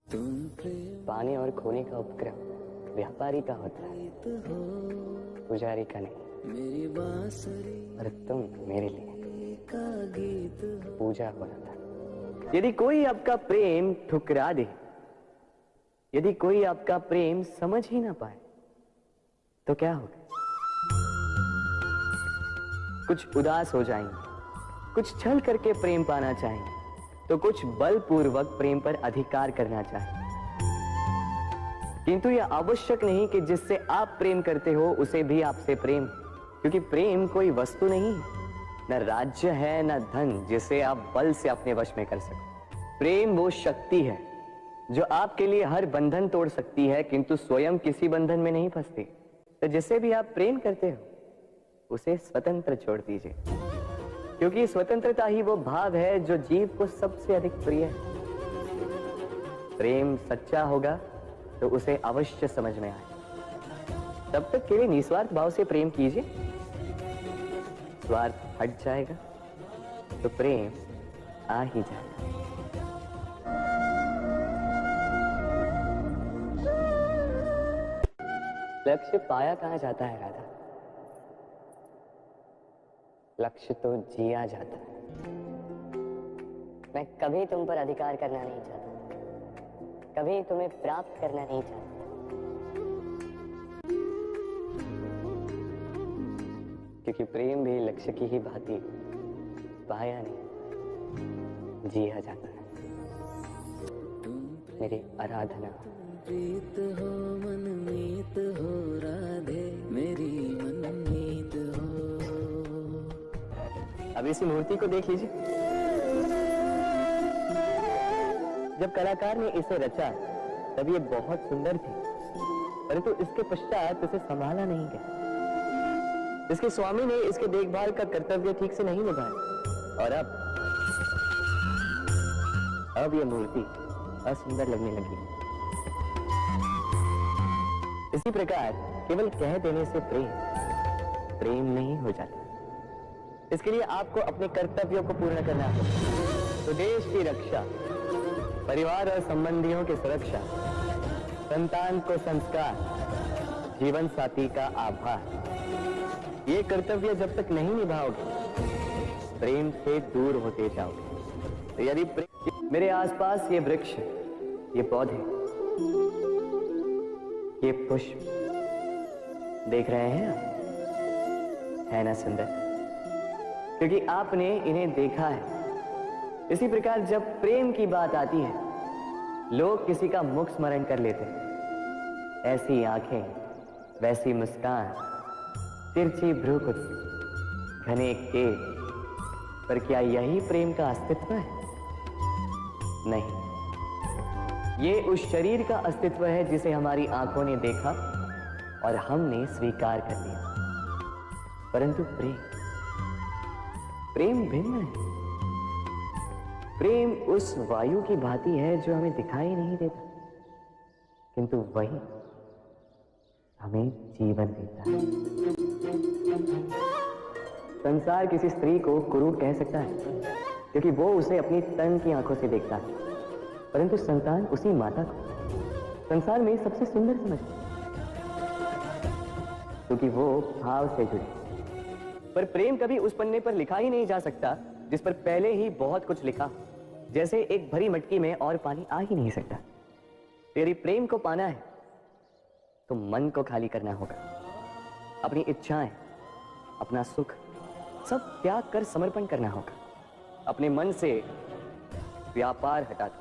पाने और खोने का उपक्रम व्यापारी का होता है, पुजारी का नहीं। और तुम मेरे लिए पूजा होना था। यदि कोई आपका प्रेम ठुकरा दे, यदि कोई आपका प्रेम समझ ही ना पाए, तो क्या होगा? कुछ उदास हो जाएंगे, कुछ छल करके प्रेम पाना चाहेंगे, तो कुछ बलपूर्वक प्रेम पर अधिकार करना चाहेंगे। किंतु यह आवश्यक नहीं कि जिससे आप प्रेम करते हो उसे भी आपसे प्रेम, क्योंकि प्रेम कोई वस्तु नहीं है, न राज्य है, न धन जिसे आप बल से अपने वश में कर सको। प्रेम वो शक्ति है जो आपके लिए हर बंधन तोड़ सकती है, किंतु स्वयं किसी बंधन में नहीं फंसती। तो जिसे भी आप प्रेम करते हो उसे स्वतंत्र छोड़ दीजिए, क्योंकि स्वतंत्रता ही वो भाव है जो जीव को सबसे अधिक प्रिय है। प्रेम सच्चा होगा तो उसे अवश्य समझ में आए। तब तक केवल निस्वार्थ भाव से प्रेम कीजिए, स्वार्थ हट जाएगा तो प्रेम आ ही जाएगा। लक्ष्य पाया कहां जाता है राधा? लक्ष्य तो जिया जाता है। मैं कभी तुम पर अधिकार करना नहीं चाहता, कभी तुम्हें प्राप्त करना नहीं चाहता। क्योंकि प्रेम भी लक्ष्य की ही भांति पाया नहीं, जिया जाता है। मेरी आराधना प्रीत हो मनमीत हो राधे, मेरी मनमीत हो। अब इसी मूर्ति को देख लीजिए। जब कलाकार ने इसे रचा तब ये बहुत सुंदर थी, परंतु इसके पश्चात इसे संभाला नहीं गया। इसके स्वामी ने इसके देखभाल का कर्तव्य ठीक से नहीं निभाया और अब यह मूर्ति असुंदर लगने लगी। इसी प्रकार केवल कह देने से प्रेम नहीं हो जाता। इसके लिए आपको अपने कर्तव्यों को पूर्ण करना होगा। तो देश की रक्षा, परिवार और संबंधियों की सुरक्षा, संतान को संस्कार, जीवन साथी का आभार, ये कर्तव्य जब तक नहीं निभाओगे प्रेम से दूर होते जाओगे। तो यदि मेरे आसपास ये वृक्ष, ये पौधे, ये पुष्प देख रहे हैं आप, है ना सुंदर? क्योंकि आपने इन्हें देखा है। इसी प्रकार जब प्रेम की बात आती है, लोग किसी का मुख स्मरण कर लेते हैं। ऐसी आंखें, वैसी मुस्कान, तिरछी भ्रूकुट, घने केश, पर क्या यही प्रेम का अस्तित्व है? नहीं, ये उस शरीर का अस्तित्व है जिसे हमारी आंखों ने देखा और हमने स्वीकार कर लिया। परंतु प्रेम भिन्न है। प्रेम उस वायु की भांति है जो हमें दिखाई नहीं देता, किंतु वही हमें जीवन देता है। संसार किसी स्त्री को कुरूप कह सकता है, क्योंकि वो उसे अपनी तन की आंखों से देखता है, परंतु संतान उसी माता को संसार में सबसे सुंदर समझती है, क्योंकि वो भाव से जुड़ी। पर प्रेम कभी उस पन्ने पर लिखा ही नहीं जा सकता जिस पर पहले ही बहुत कुछ लिखा। जैसे एक भरी मटकी में और पानी आ ही नहीं सकता। तेरी प्रेम को पाना है तो मन को खाली करना होगा। अपनी इच्छाएं, अपना सुख सब त्याग कर समर्पण करना होगा। अपने मन से व्यापार हटा दो,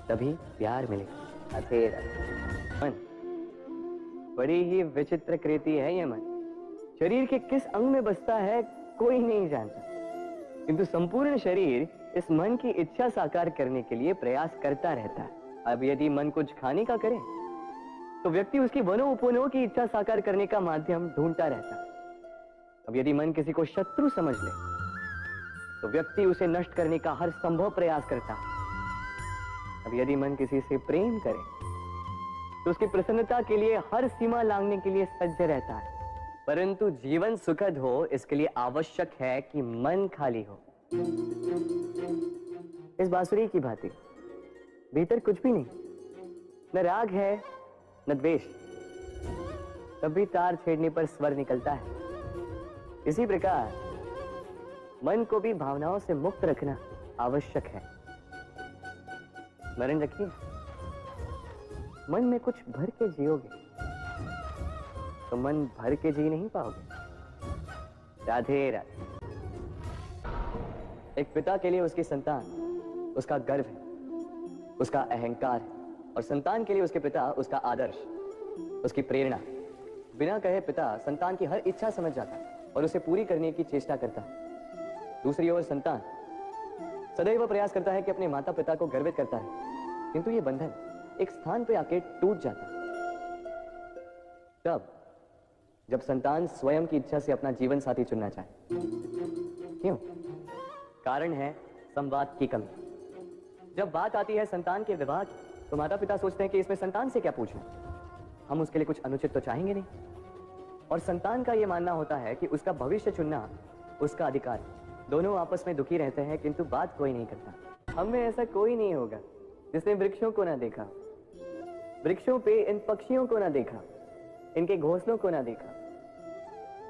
तभी प्यार मिलेगा। अधेरा मन बड़ी ही विचित्र कृति है। यह मन शरीर के किस अंग में बसता है कोई नहीं जानता, किंतु संपूर्ण शरीर इस मन की इच्छा साकार करने के लिए प्रयास करता रहता है। अब यदि मन कुछ खाने का करे तो व्यक्ति उसकी वनो उपवनों की इच्छा साकार करने का माध्यम ढूंढता रहता है। अब यदि मन किसी को शत्रु समझ ले तो व्यक्ति उसे नष्ट करने का हर संभव प्रयास करता है। अब यदि मन किसी से प्रेम करे तो उसकी प्रसन्नता के लिए हर सीमा लांघने के लिए सज्ज रहता है। परंतु जीवन सुखद हो इसके लिए आवश्यक है कि मन खाली हो। इस बांसुरी की भांति भीतर कुछ भी नहीं, न राग है न द्वेष, तब भी तार छेड़ने पर स्वर निकलता है। इसी प्रकार मन को भी भावनाओं से मुक्त रखना आवश्यक है। स्मरण रखिए, मन में कुछ भर के जियोगे तो मन भर के जी नहीं पाओगे। राधे राधे। एक पिता के लिए उसकी संतान उसका गर्व है, उसका अहंकार है, और संतान के लिए उसके पिता उसका आदर्श, उसकी प्रेरणा। बिना कहे पिता संतान की हर इच्छा समझ जाता है और उसे पूरी करने की चेष्टा करता है। दूसरी ओर संतान सदैव प्रयास करता है कि अपने माता पिता को गर्वित करता है, किंतु ये बंधन एक स्थान पर आके टूट जाता है। तब जब संतान स्वयं की इच्छा से अपना जीवन साथी चुनना चाहे। क्यों? कारण है संवाद की कमी। जब बात आती है संतान के विवाह की, तो माता पिता सोचते हैं कि इसमें संतान से क्या पूछना, हम उसके लिए कुछ अनुचित तो चाहेंगे नहीं। और संतान का यह मानना होता है कि उसका भविष्य चुनना उसका अधिकार है। दोनों आपस में दुखी रहते हैं, किंतु बात कोई नहीं करता। हम में ऐसा कोई नहीं होगा जिसने वृक्षों को ना देखा, वृक्षों पे इन पक्षियों को ना देखा, इनके घोंसलों को ना देखा,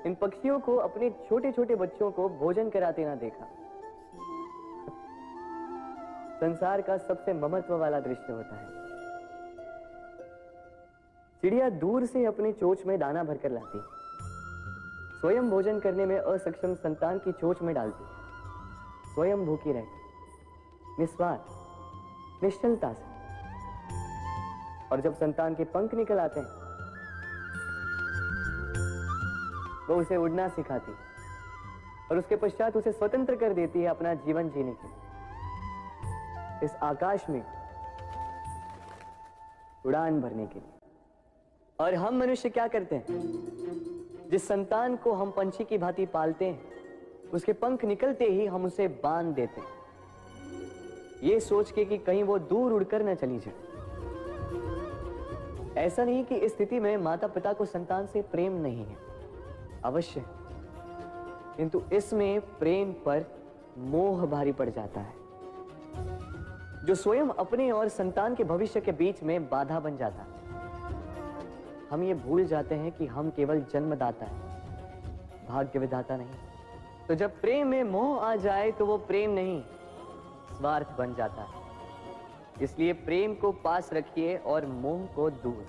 इन पक्षियों को अपने छोटे छोटे बच्चों को भोजन कराते ना देखा। संसार का सबसे ममत्व वाला दृश्य होता है। चिड़िया दूर से अपने चोंच में दाना भरकर लाती, स्वयं भोजन करने में असक्षम संतान की चोंच में डालती, स्वयं भूखी रहती, निस्वार्थ निश्चलता से। और जब संतान के पंख निकल आते हैं, वो उसे उड़ना सिखाती और उसके पश्चात उसे स्वतंत्र कर देती है अपना जीवन जीने के लिए। इस आकाश में उड़ान भरने के लिए। और हम मनुष्य क्या करते हैं? जिस संतान को हम पंछी की भांति पालते हैं, उसके पंख निकलते ही हम उसे बांध देते हैं, ये सोच के कि कहीं वो दूर उड़कर न चली जाए। ऐसा नहीं कि इस स्थिति में माता पिता को संतान से प्रेम नहीं है, अवश्य है, किंतु इसमें प्रेम पर मोह भारी पड़ जाता है, जो स्वयं अपने और संतान के भविष्य के बीच में बाधा बन जाता है। हम ये भूल जाते हैं कि हम केवल जन्मदाता हैं, भाग्य विधाता नहीं। तो जब प्रेम में मोह आ जाए तो वो प्रेम नहीं, स्वार्थ बन जाता है। इसलिए प्रेम को पास रखिए और मोह को दूर।